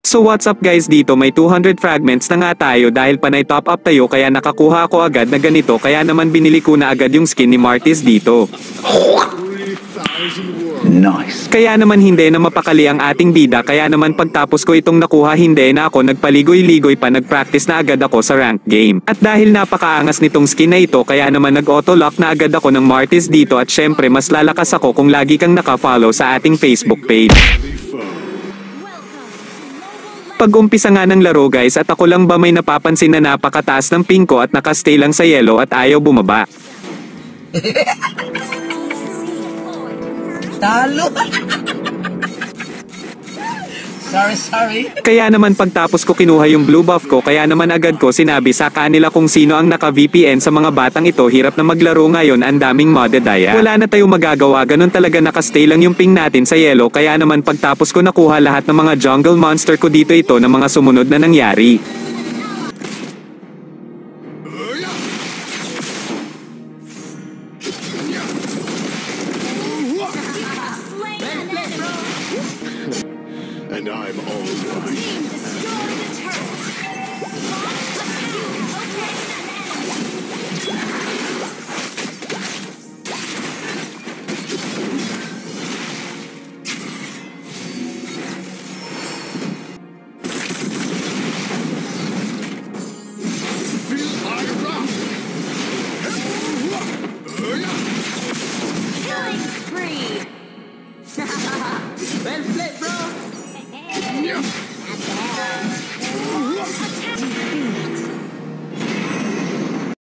So what's up guys, dito may 200 fragments na nga tayo dahil panay top up tayo kaya nakakuha ako agad na ganito kaya naman binili ko na agad yung skin ni Martis dito. Nice. Kaya naman hindi na mapakali ang ating bida kaya naman pagtapos ko itong nakuha hindi na ako nagpaligoy-ligoy pa nagpractice na agad ako sa ranked game. At dahil napakaangas nitong skin na ito kaya naman nag-auto-lock na agad ako ng Martis dito at syempre mas lalakas ako kung lagi kang naka-follow sa ating Facebook page. Pag-umpisa nga ng laro guys at ako lang ba may napapansin na napakataas ng ping ko at nakastay lang sa yellow at ayaw bumaba. Talo! Sorry. Kaya naman pagtapos ko kinuha yung blue buff ko kaya naman agad ko sinabi sa kanila kung sino ang naka-VPN sa mga batang ito hirap na maglaro ngayon ang daming modded daya. Wala na tayong magagawa ganun talaga nakastay lang yung ping natin sa yellow kaya naman pagtapos ko nakuha lahat ng mga jungle monster ko dito ito ng mga sumunod na nangyari. And I'm all right.